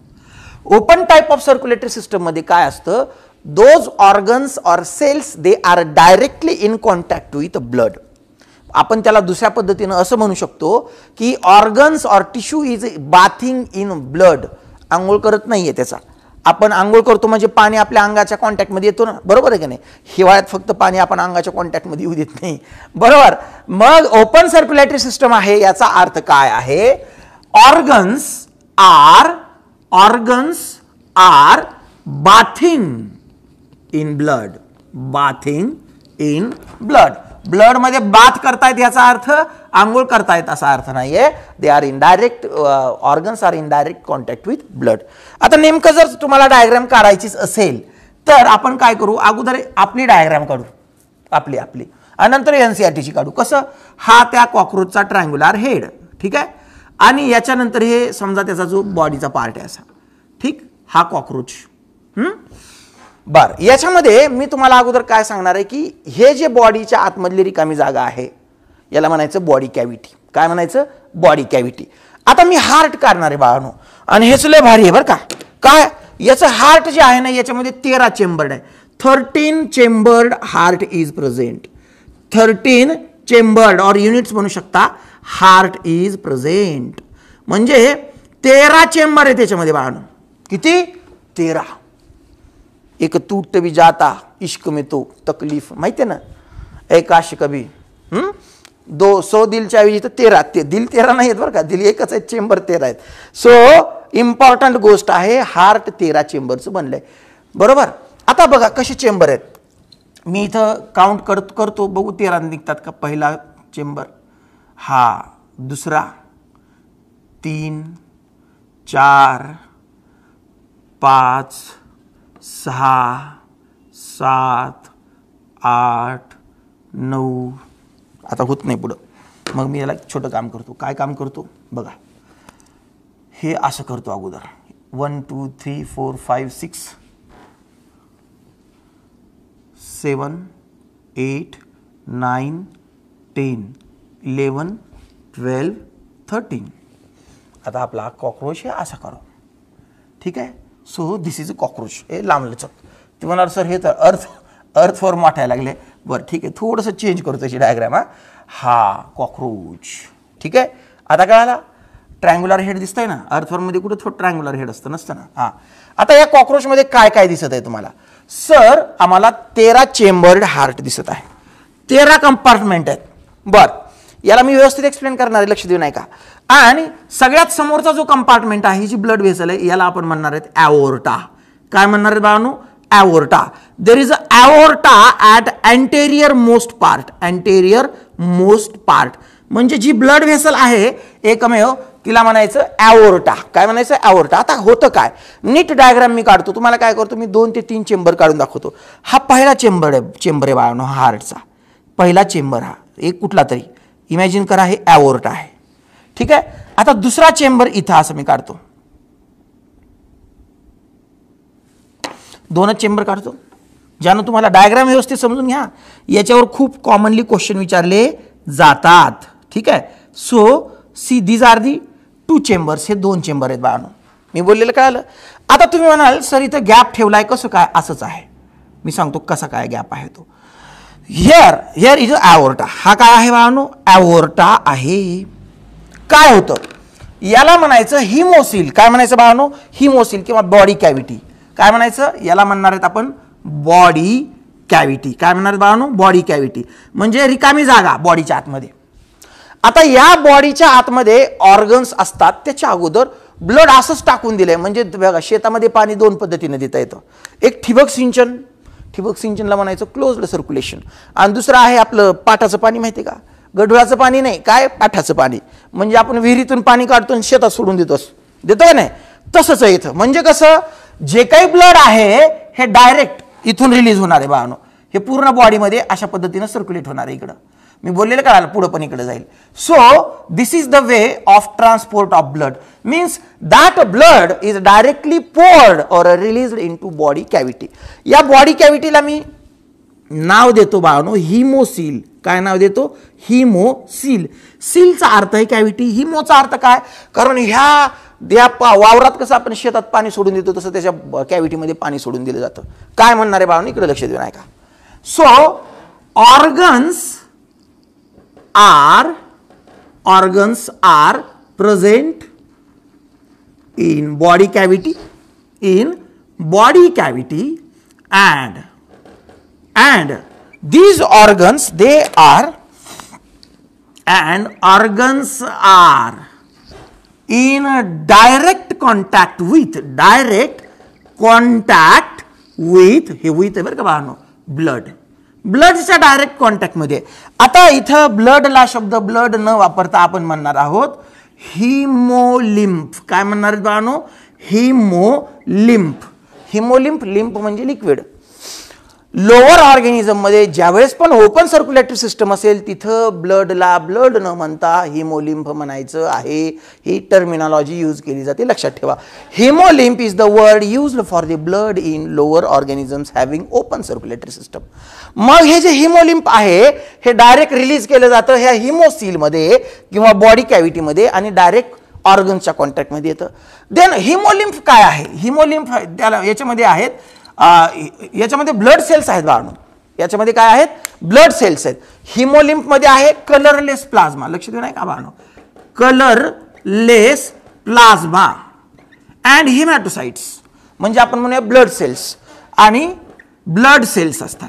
Speaker 1: Open type of circulatory system मध्ये काय असतं? Those organs or cells they are directly in contact with blood. आपण त्याला दुसऱ्या पद्धतीनं असं म्हणू शकतो की organs or tissue is bathing in blood. आंघोळ करत नाहीये त्याचा. आपण आंघोळ करतो म्हणजे पाणी आपल्या अंगाच्या कॉन्टॅक्टमध्ये येतो ना, बरोबर आहे की नाही? हिवाळ्यात फक्त पाणी आपण अंगाच्या कॉन्टॅक्टमध्ये येऊ देत नाही, बरोबर. मग ओपन सर्क्युलेटरी सिस्टम आहे याचा अर्थ काय आहे? Organs are bathing in blood. Bathing in blood. Blood मध्ये बाथ करतायत याचा अर्थ आंघोळ करतायत असा अर्थ नाहीये. They are in direct organs are in direct contact with blood. आता नेमकं जर तुम्हाला डायग्राम काढायचीच असेल तर आपण काय करू, अगोदर आपली डायग्राम काढू, आपली आणि नंतर एनसीईआरटीची काढू. कसं, हा त्या कॉक्रोचचा ट्रायंग्युलर हेड, ठीक आहे, आणि याच्यानंतर हे समजा त्याचा जो बॉडीचा पार्ट आहे असा, ठीक, हा कॉक्रोच. बर, याच्यामध्ये मी तुम्हाला अगोदर काय सांगणार आहे की हे जे बॉडीच्या आतमधली रिकामी जागा आहे याला म्हणायचं बॉडी कॅव्हिटी. काय म्हणायचं, बॉडी कॅव्हिटी. आता मी हार्ट काढणार आहे बाळांनो, आणि हेच लय भारी आहे बरं का. काय, याचं हार्ट जे आहे ना याच्यामध्ये 13 चेंबर्ड आहे. 13 chambered heart is present. 13 chambered और युनिट्स म्हणू शकता हार्ट इज प्रेझेंट. म्हणजे 13 चेंबर आहे त्याच्यामध्ये बाळांनो. किती, 13. एक टूट भी जाता इश्क में तो तकलीफ, माहिती आहे ना, एक आशिक कभी 200 दिलच्या ऐवजी तर 13, ते दिल 13 नाही आहेत बरं का, दिल एकच आहे, चेंबर 13 आहेत. सो इम्पॉर्टंट गोष्ट आहे, हार्ट 13 चेंबरचं बनलंय, बरोबर. आता बघा कसे चेंबर आहेत, मी इथं काउंट करतो बघू 13 निघतात का. पहिला चेंबर, हा दुसरा, 3, 4, 5, 6, 7, 8, 9. आता होत नाही पुढं, मग मी याला छोटं काम करतो. काय काम करतो बघा, हे असं करतो अगोदर. 1 2 3 4 5 6 7 8 9 10 11 12 13. आता आपला कॉक्रोच हे असा करो, ठीक आहे. So this is a cockroach. हे लांबलचक. ते म्हणाल सर हे तर अर्थ फॉर्म वाटायला लागले. बरं ठीक आहे, थोडंसं चेंज करतो त्याची डायग्राम. हा कॉक्रोच, ठीक आहे. आता काय आला, ट्रायंग्युलर हेड दिसतंय ना, अर्थ फॉर्ममध्ये कुठं थोडं ट्रायंग्युलर हेड असतं, नसतं ना. हां, आता या कॉक्रोचमध्ये काय काय दिसत आहे तुम्हाला. सर आम्हाला 13 चेंबर्ड हार्ट दिसत आहे, 13 कंपार्टमेंट आहेत. बरं, याला मी व्यवस्थित एक्सप्लेन करणार आहे, लक्ष देऊ नाही का. आणि सगळ्यात समोरचा जो कंपार्टमेंट आहे, ही जी ब्लड व्हेसल आहे, याला आपण म्हणणार आहेत ॲओर्टा. काय म्हणणार आहेत बाळांनो, ॲओर्टा. There is a ॲओर्टा at anterior most part. Anterior most part म्हणजे जी ब्लड व्हेसल आहे एकमेव, तिला म्हणायचं ॲओर्टा. काय म्हणायचं, ॲओर्टा. आता होतं काय, नीट डायग्राम मी काढतो, तुम्हाला काय करतो मी 2 ते 3 चेंबर काढून दाखवतो. हा पहिला चेंबर आहे बाळांनो, हार्टचा पहिला चेंबर. हा एक कुठला तरी इमॅजिन करा, हे ॲओर्टा आहे, ठीक आहे. आता दुसरा चेंबर इथं असं मी काढतो, 2च चेंबर काढतो, ज्यानं तुम्हाला डायग्राम व्यवस्थित समजून घ्या. याच्यावर खूप कॉमनली क्वेश्चन विचारले जातात, ठीक आहे. So see these are the 2 chambers. हे 2 चेंबर आहेत बाळांनो, मी बोललेलं कळालं. आता तुम्ही म्हणाल सर इथं गॅप ठेवलाय, कसं काय, असंच आहे. मी सांगतो कसा काय गॅप आहे तो. Here is ॲओर्टा. हा काय आहे बाळांनो, ॲओर्टा आहे. काय होतं, याला म्हणायचं हिमोसिल. काय म्हणायचं बाळांनो, हिमोसिल किंवा बॉडी कॅव्हिटी. काय म्हणायचं, याला म्हणणार आहेत आपण बॉडी कॅव्हिटी. काय म्हणणार बाळांनो, बॉडी कॅव्हिटी म्हणजे रिकामी जागा बॉडीच्या आतमध्ये. आता या बॉडीच्या आतमध्ये ऑर्गन्स असतात, त्याच्या अगोदर ब्लड असंच टाकून दिलंय. म्हणजे बघा, शेतामध्ये पाणी 2 पद्धतीने देता येतं. एक ठिबक सिंचन, ठिबक सिंचनला म्हणायचं क्लोज्ड सर्क्युलेशन, आणि दुसरं आहे आपलं पाटाचं पाणी. माहिती का, गढुळाचं पाणी नाही, काय पाठाचं पाणी. म्हणजे आपण विहिरीतून पाणी काढतो आणि शेतात सोडून देतो का नाही, तसंच आहे इथं. म्हणजे कसं, जे काही ब्लड आहे हे डायरेक्ट इथून रिलीज होणार आहे बाळांनो. हे पूर्ण बॉडीमध्ये अशा पद्धतीने सर्क्युलेट होणार आहे. इकडं मी बोललेलं कळालं, पुढं पण इकडे जाईल. So this is the way of transport of blood. Means that blood is directly poured or released into body cavity. या बॉडी कॅव्हिटीला मी नाव देतो बाळांनो हिमोसिल. काय नाव देतो, हिमोसिल. सीलचा अर्थ आहे कॅव्हिटी, हिमोचा अर्थ काय, कारण ह्या वावरात कसं आपण शेतात पाणी सोडून देतो तसं त्याच्या कॅव्हिटीमध्ये पाणी सोडून दिलं जातं. काय म्हणणार आहे बाळांनो, इकडे लक्ष देऊ नका. So organs are present in body cavity, and these organs are in direct contact with, हे with आहे बरं का बाळांनो, ब्लडच्या डायरेक्ट कॉन्टॅक्टमध्ये. आता इथं ब्लडला शब्द ब्लड न वापरता आपण म्हणणार आहोत हिमोलिम्फ. काय म्हणणार आहेत बाळांनो? हिमोलिम्फ. लिम्फ म्हणजे लिक्विड. लोअर ऑर्गॅनिझम मध्ये ज्यावेळेस पण ओपन सर्क्युलेटरी सिस्टम असेल तिथं ब्लडला ब्लड न म्हणता हिमोलिम्फ म्हणायचं आहे. ही टर्मिनॉलॉजी यूज केली जाते, लक्षात ठेवा. हिमोलिम्फ is the word used for the blood in lower organisms having open circulatory system. मग हे जे हिमोलिम्फ आहे हे डायरेक्ट रिलीज केलं जातं ह्या हिमोसील मध्ये किंवा बॉडी कॅव्हिटीमध्ये आणि डायरेक्ट ऑर्गन्सच्या कॉन्टॅक्टमध्ये येतं. देन हिमोलिम्फ काय आहे? हिमोलिम्फ त्याला याच्यामध्ये आहेत, याच्यामध्ये ब्लड सेल्स आहेत बाळांनो. याच्यामध्ये काय आहेत? ब्लड सेल्स आहेत. हिमोलिम्फ मध्ये आहे कलरलेस प्लाझ्मा. लक्ष देऊ नाही का बाळांनो? कलरलेस प्लाझ्मा अँड हिमॅटोसाइट्स म्हणजे आपण म्हणूया ब्लड सेल्स आणि ब्लड सेल्स असतात.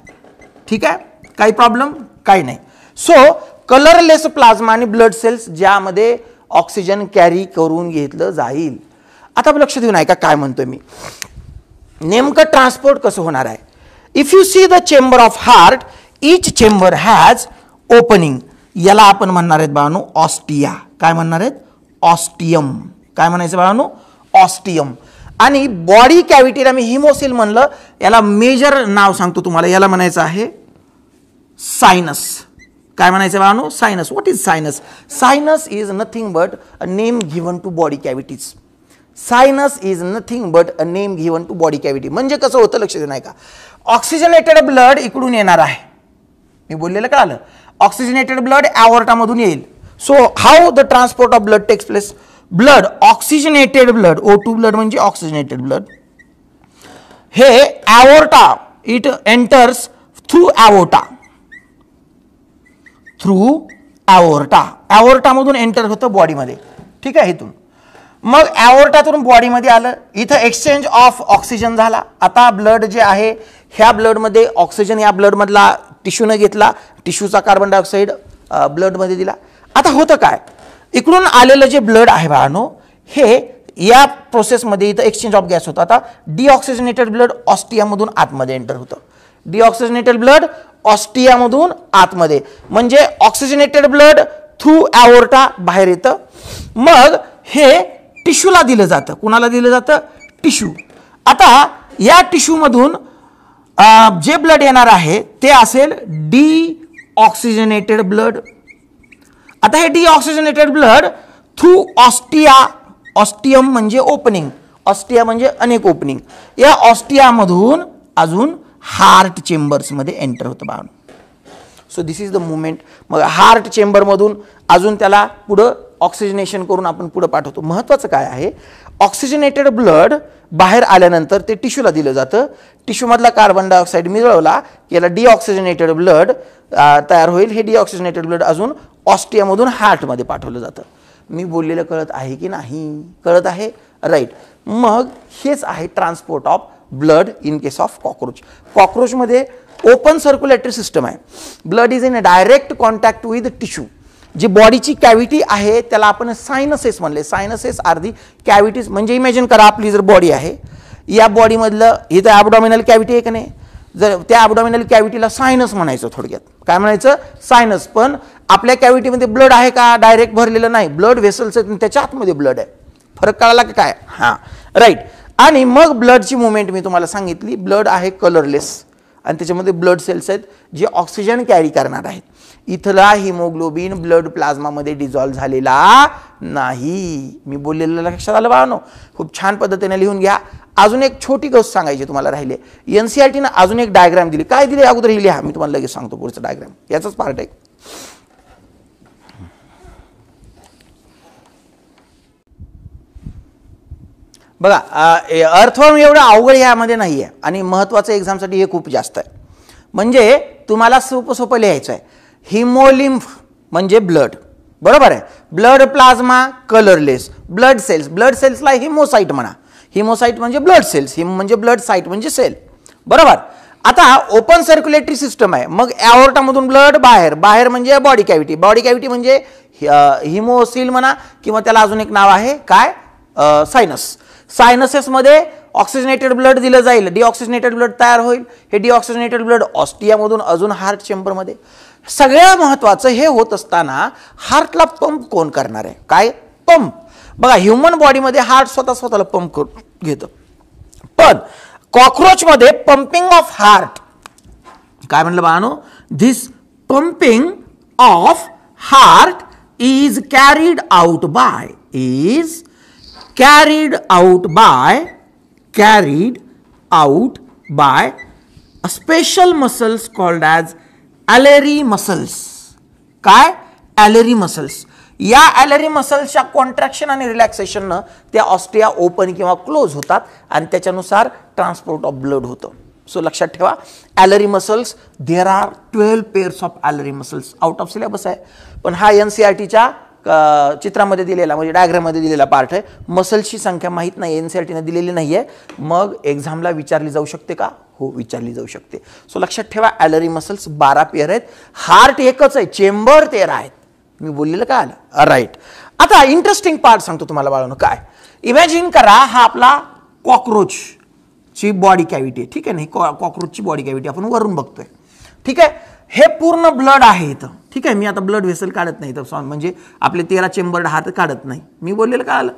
Speaker 1: ठीक आहे, काही प्रॉब्लेम काही नाही. सो कलरलेस प्लाझ्मा आणि ब्लड सेल्स ज्यामध्ये ऑक्सिजन कॅरी करून घेतलं जाईल. आता लक्ष देऊ नाही का काय म्हणतोय मी? नेमकं ट्रान्सपोर्ट कसं होणार आहे? If you see the chamber of heart, each chamber has opening. याला आपण म्हणणार आहेत बाळांनो ऑस्टिया. काय म्हणणार आहेत? ऑस्टियम. काय म्हणायचं बाळांनो? ऑस्टियम. आणि बॉडी कॅव्हिटीला मी हिमोसिल म्हणलं, याला मेजर नाव सांगतो तुम्हाला. याला म्हणायचं आहे सायनस. काय म्हणायचं बाळांनो? Sinus. What is sinus? Sinus is nothing but a name given to body cavities. Sinus is nothing but a name given to body cavity. म्हणजे कसं होतं लक्ष देऊ नाही का? ऑक्सिजनेटेड ब्लड इकडून येणार आहे, मी बोललेलं कळालं. ऑक्सिजनेटेड ब्लड ॲओर्टामधून येईल. So how the transport of blood takes place? Blood oxygenated blood, O2 blood म्हणजे ऑक्सिजनेटेड ब्लड, हे aorta it enters through aorta. ॲओर्टामधून एंटर होतं बॉडीमध्ये. ठीक आहे, इथून मग ॲओर्टातून बॉडीमध्ये आलं. इथं एक्सचेंज ऑफ ऑक्सिजन झाला. आता ब्लड जे आहे ह्या ब्लडमध्ये ऑक्सिजन या ब्लडमधला टिश्यूनं घेतला, टिश्यूचा कार्बन डायऑक्साईड ब्लडमध्ये दिला. आता होतं काय? इकडून आलेलं जे ब्लड आहे बाळांनो हे या प्रोसेसमध्ये इथं एक्सचेंज ऑफ गॅस होतं. आता डिऑक्सिजनेटेड ब्लड ऑस्टियामधून आतमध्ये एंटर होतं. डिऑक्सिजनेटेड ब्लड ऑस्टियामधून आतमध्ये म्हणजे ऑक्सिजनेटेड ब्लड थ्रू ॲओर्टा बाहेर येतं. मग हे टिश्यूला दिलं जातं. कुणाला दिलं जातं? टिश्यू. आता या टिश्यूमधून जे ब्लड येणार आहे ते असेल डिऑक्सिजनेटेड ब्लड. आता हे deoxygenated blood through ostia. Ostium म्हणजे ओपनिंग, ऑस्टिया म्हणजे अनेक ओपनिंग. या ऑस्टियामधून अजून हार्ट चेंबर्समध्ये एंटर होतं बाळांनो. So this is the movement. मग हार्ट चेंबरमधून अजून त्याला पुढं ऑक्सिजनेशन करून आपण पुढे पाठवतो. महत्त्वाचं काय आहे? ऑक्सिजनेटेड ब्लड बाहेर आल्यानंतर ते टिश्यूला दिलं जातं. टिश्यूमधला कार्बन डायऑक्साईड मिळवला की याला डिऑक्सिजनेटेड ब्लड तयार होईल. हे डिऑक्सिजनेटेड ब्लड अजून ऑस्टियामधून हार्टमध्ये पाठवलं जातं. मी बोललेलं कळत आहे की नाही? कळत आहे, राईट. मग हेच आहे transport of blood in case of cockroach. कॉकरोचमध्ये ओपन सर्क्युलेटरी सिस्टम आहे. Blood is in a direct contact with tissue. जी बॉडीची कॅव्हिटी आहे त्याला आपण सायनसेस म्हणले. Sinuses are the cavities. म्हणजे इमॅजिन करा आपली जर बॉडी आहे, या बॉडीमधलं इथं ॲबडॉमिनल कॅव्हिटी आहे का नाही? जर त्या ॲबडॉमिनल कॅव्हिटीला सायनस म्हणायचं. थोडक्यात काय म्हणायचं? सायनस. पण आपल्या कॅव्हिटीमध्ये ब्लड आहे का? डायरेक्ट भरलेलं नाही. ब्लड व्हेसल्स आहेत, त्याच्या आतमध्ये ब्लड आहे. फरक कळाला का काय? हां, राईट. आणि मग ब्लडची मुवमेंट मी तुम्हाला सांगितली. ब्लड आहे कलरलेस आणि त्याच्यामध्ये ब्लड सेल्स आहेत जे ऑक्सिजन कॅरी करणार आहेत. इथला हिमोग्लोबिन ब्लड प्लाझ्मामध्ये डिझॉल्व्ह झालेला नाही. मी बोललेलं लक्षात आलं बाळांनो? खूप छान पद्धतीने लिहून घ्या. अजून एक छोटी गोष्ट सांगायची तुम्हाला राहिले. NCERTनं अजून एक डायग्राम दिली. काय दिली अगोदर ही लिहा, मी तुम्हाला लगेच सांगतो. पुढचं डायग्राम याचाच पार्ट आहे. बघा, अर्थवर्म एवढं अवघड यामध्ये नाही आहे आणि महत्त्वाचं एक्झामसाठी हे खूप जास्त आहे. म्हणजे तुम्हाला सोपं लिहायचं आहे. हिमोलिम्फ म्हणजे ब्लड, बरोबर आहे. Blood plasma colourless. Blood cells, blood सेल्सला हिमोसाइट म्हणा. हिमोसाइट म्हणजे ब्लड सेल्स, हिम म्हणजे ब्लड साइट म्हणजे सेल, बरोबर. आता ओपन सर्क्युलेटरी सिस्टम आहे. मग ॲओर्टामधून ब्लड बाहेर. बाहेर म्हणजे बॉडी कॅव्हिटी. बॉडी कॅव्हिटी म्हणजे हिमोसिल म्हणा किंवा त्याला अजून एक नाव आहे काय? सायनस. सायनसेसमध्ये ऑक्सिजनेटेड ब्लड दिलं जाईल, डिऑक्सिजनेटेड ब्लड तयार होईल. हे डिऑक्सिजनेटेड ब्लड ऑस्टियामधून अजून हार्ट चेंबरमध्ये. सगळ्यात महत्त्वाचं हे होत असताना हार्टला पंप कोण करणार आहे? काय पंप? बघा ह्युमन बॉडीमध्ये हार्ट स्वतःला पंप करून घेतं, पण कॉक्रोचमध्ये पंपिंग ऑफ हार्ट काय म्हणलं बाळानो? This pumping of heart is carried out by a special muscles called as Alere muscles. काय? Alere muscles. या ॲलरी मसल्सच्या कॉन्ट्रॅक्शन आणि रिलॅक्सेशननं त्या ऑस्टिया ओपन किंवा क्लोज होतात आणि त्याच्यानुसार ट्रान्सपोर्ट ऑफ ब्लड होतं. सो लक्षात ठेवा, alary muscles, there are 12 pairs of alary muscles. Out of syllabus आहे, पण हा NCERTच्या चित्रामध्ये दिलेला म्हणजे डायग्राममध्ये दिलेला पार्ट आहे. मसल्सची संख्या माहीत नाही, NCERTने दिलेली नाही आहे, मग एक्झामला विचारली जाऊ शकते का? हो, विचारली जाऊ शकते. सो लक्षात ठेवा, ॲलरी मसल्स 12 पेअर आहेत, हार्ट एकच आहे, चेंबर 13 आहेत. मी बोललेलं काय आलं? राईट. आता इंटरेस्टिंग पार्ट सांगतो तुम्हाला बाळांनो. काय? इमॅजिन करा, हा आपला कॉक्रोच ची बॉडी कॅव्हिटी आहे, ठीक आहे ना? कॉक्रोचची बॉडी कॅव्हिटी आपण वरून बघतोय, ठीक आहे? हे पूर्ण ब्लड आहे इथं, ठीक आहे? मी आता ब्लड व्हेसल काढत नाही तर म्हणजे आपले 13 चेंबर्ड हार्ट काढत नाही, मी बोललेलं काय आलं.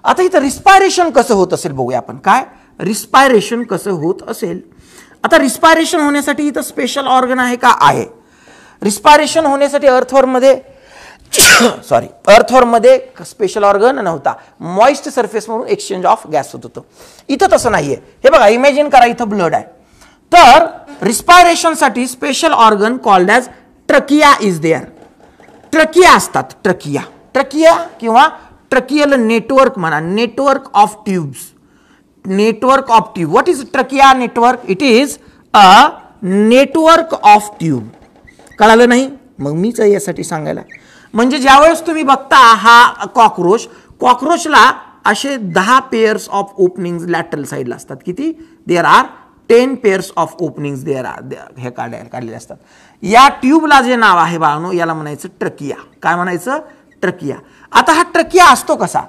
Speaker 1: आता इथं रिस्पायरेशन कसं होत असेल बघूया आपण. काय रिस्पायरेशन कसं होत असेल? आता रिस्पायरेशन होण्यासाठी इथं स्पेशल ऑर्गन आहे का? आहे. रिस्पायरेशन होण्यासाठी अर्थवर्ममध्ये अर्थवर्ममध्ये स्पेशल ऑर्गन नव्हता, मॉइस्ट सरफेस म्हणून एक्सचेंज ऑफ गॅस होत होतं. इथं तसं नाहीये. हे बघा, इमॅजिन करा इथं ब्लड आहे, तर रिस्पायरेशनसाठी special organ called as trachea is there. Trachea असतात, ट्रकिया किंवा ट्रकियल नेटवर्क म्हणा, network of tubes. Network of tube. What is trachea network? It is a network of tube. कळालं नाही? मग मीच यासाठी सांगायला. म्हणजे ज्यावेळेस तुम्ही बघता हा कॉक्रोचला असे 10 पेअर्स ऑफ ओपनिंग लॅटरल साईडला असतात. किती? There are 10 pairs of openings there are, हे काढलेले असतात. या ट्यूबला जे नाव आहे बाळांनो, याला म्हणायचं ट्रकिया. काय म्हणायचं? ट्रकिया. आता हा ट्रकिया असतो कसा?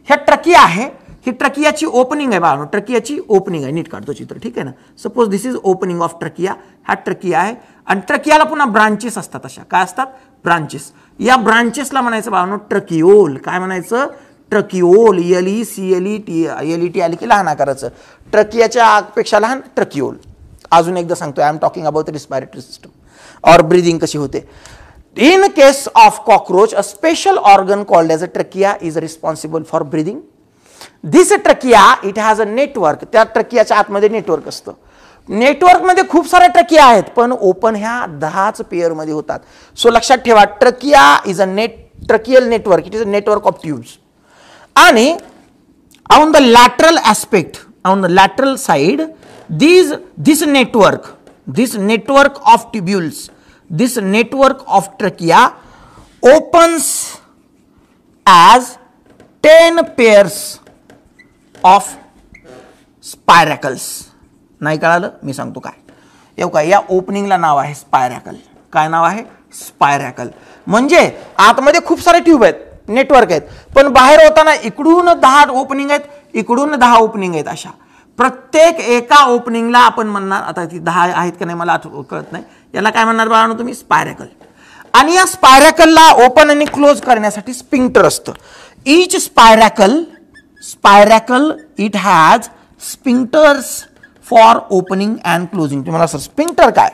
Speaker 1: ह्या ट्रकिया आहे, ही ट्रकियाची ओपनिंग आहे बाळांनो, ट्रकियाची ओपनिंग आहे. नीट काढतो चित्र, ठीक आहे ना? Suppose this is opening of trachea. हा ट्रकिया आहे आणि ट्रकियाला पुन्हा ब्रांचेस असतात. अशा काय असतात? ब्रांचेस. या ब्रांचेसला म्हणायचं बाळांनो ट्रकिओल. काय म्हणायचं? ट्रकिओल. LET आली की लहान आकाराचं, ट्रकियाच्या पेक्षा लहान ट्रकिओल. अजून एकदा सांगतो, I am talking about respiratory system और ब्रीदिंग कशी होते. In case of cockroach a special organ called as a trachea is responsible for breathing. This trachea it has a network. त्या ट्रकियाच्या आतमध्ये नेटवर्क असतं. नेटवर्कमध्ये खूप साऱ्या ट्रकिया आहेत, पण ओपन ह्या 10च पेअरमध्ये होतात. सो लक्षात ठेवा, trachea is a tracheal network. It is a network of tubes. आणि on the lateral aspect, on the lateral side, this network of tubules, this network of trachea opens as 10 pairs of spiracles. नाही कळालं? मी सांगतो काय. येऊ का? या ओपनिंगला नाव आहे स्पायरॅकल. काय नाव आहे? स्पायरॅकल. म्हणजे आतमध्ये खूप सारे ट्यूब आहेत, नेटवर्क आहेत, पण बाहेर होताना इकडून 10 ओपनिंग आहेत, इकडून 10 ओपनिंग आहेत. अशा प्रत्येक एका ओपनिंगला आपण म्हणणार, आता ती 10 आहेत का नाही मला कळत नाही, याला काय म्हणणार बाळांनो तुम्ही? स्पायरॅकल. आणि या स्पायरॅकलला ओपन आणि क्लोज करण्यासाठी स्पिंक्टर असतं. Each spiracle it has sphincters for opening and closing. तुम्हाला सर स्पिंक्टर काय?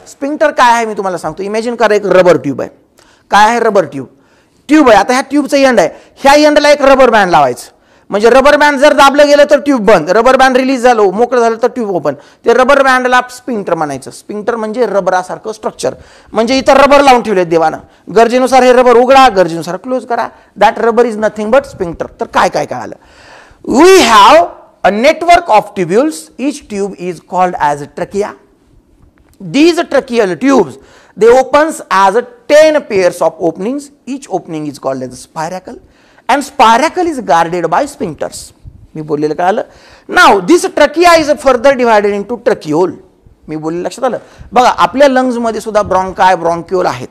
Speaker 1: स्पिंक्टर काय आहे मी तुम्हाला सांगतो. इमॅजिन करा, एक रबर ट्यूब आहे. काय आहे? रबर ट्यूब आहे. आता ह्या ट्यूबचं एंड आहे, ह्या एंडला एक रबर बँड लावायचं. म्हणजे रबर बँड जर दाबलं गेलं तर ट्यूब बंद, रबर बँड रिलीज झालं, मोकळं झालं तर ट्यूब ओपन. ते रबर बँडला स्पिंक्टर म्हणायचं. स्पिंक्टर म्हणजे रबरासारखं स्ट्रक्चर. म्हणजे इथं रबर लावून ठेवले देवानं, गरजेनुसार हे रबर उघडा, गरजेनुसार क्लोज करा. That rubber is nothing but sphincter. तर काय आलं? We have a network of tubules. Each tube is called as trachea. These tracheal tubes, they opens as 10 pairs of openings. Each opening is called as a spiracle, and spiracle is guarded by sphincters. मी बोललेलं काय आलं? Now this trachea is further divided into tracheole. मी बोललेलं लक्षात आलं? बघा, आपल्या लंग्स मध्ये सुद्धा ब्रॉन्काय, ब्रॉन्क्युल आहेत,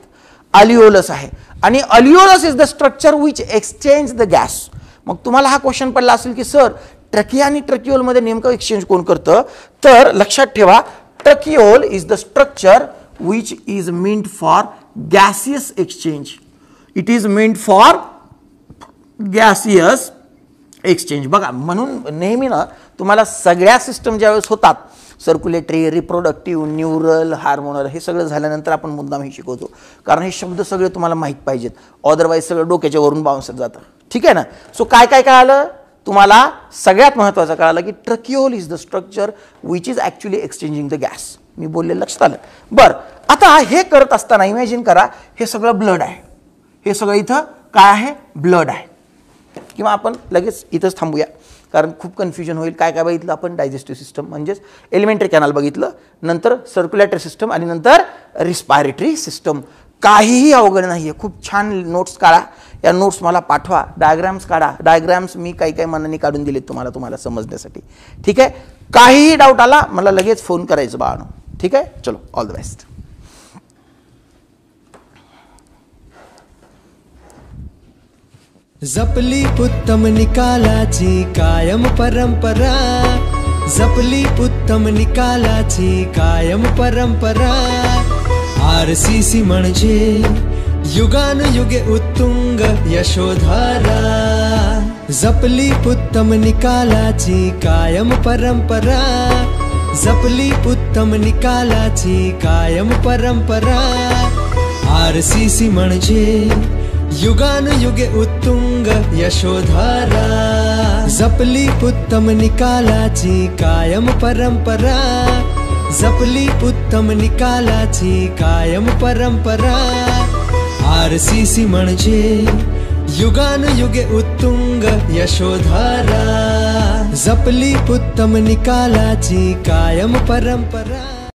Speaker 1: अलिओलस आहे, आणि alveolus is the structure which exchange the gas. मग तुम्हाला हा क्वेश्चन पडला असेल की सर ट्रकिया आणि ट्रकिओलमध्ये नेमकं एक्सचेंज कोण करतं, तर लक्षात ठेवा tracheole is the structure which is meant for gaseous exchange. It is meant for gaseous exchange. बघा म्हणून नेहमी ना तुम्हाला सगळ्या सिस्टम ज्यावेळेस होतात, सर्क्युलेटरी, रिप्रोडक्टिव्ह, न्यूरल, हार्मोनल, हे सगळं झाल्यानंतर आपण मुद्दाम हे शिकवतो, कारण हे शब्द सगळे तुम्हाला माहीत पाहिजेत, अदरवाईज सगळं डोक्याच्या वरून बाउन्स जातं. ठीक आहे ना. सो काय काय कळालं तुम्हाला, सगळ्यात महत्त्वाचं कळालं की tracheole is the structure which is actually exchanging the gas. मी बोललेलं लक्षात आलं. बरं, आता हे करत असताना इमॅजिन करा हे सगळं ब्लड आहे, हे सगळं इथं काय आहे, ब्लड आहे. किंवा आपण लगेच इथंच थांबूया कारण खूप कन्फ्युजन होईल. काय काय बघितलं आपण, डायजेस्टिव्ह सिस्टम म्हणजेच एलिमेंटरी कॅनल बघितलं, नंतर सर्क्युलेटरी सिस्टम आणि नंतर रिस्पायरेटरी सिस्टम. काहीही अवघड नाही आहे. खूप छान नोट्स काढा, या नोट्स मला पाठवा, डायग्राम्स काढा. डायग्राम्स मी काही मनाने काढून दिलेत तुम्हाला समजण्यासाठी. ठीक आहे. काहीही डाऊट आला मला लगेच फोन करायचं बाळानो. ठीक आहे. चलो, ऑल द बेस्ट.
Speaker 2: जपली उत्तम निकालाची कायम परंपरा, जपली उत्तम निकालाची कायम परंपरा. RCC म्हणजे युगानुयुगे उत्तुंग यशोधारा. जपली उत्तम निकालाची कायम परंपरा, जपली उत्तम निकालाची कायम परंपरा. RCC म्हणजे युगानुयुगे उत्तुंग यशोधारा. जपली उत्तम निकालाची कायम परंपरा, जपली उत्तम निकालाची कायम परंपरा. RCC म्हणजे युगानुयुगे उत्तुंग यशोधारा. जपली उत्तम निकालाची कायम परंपरा.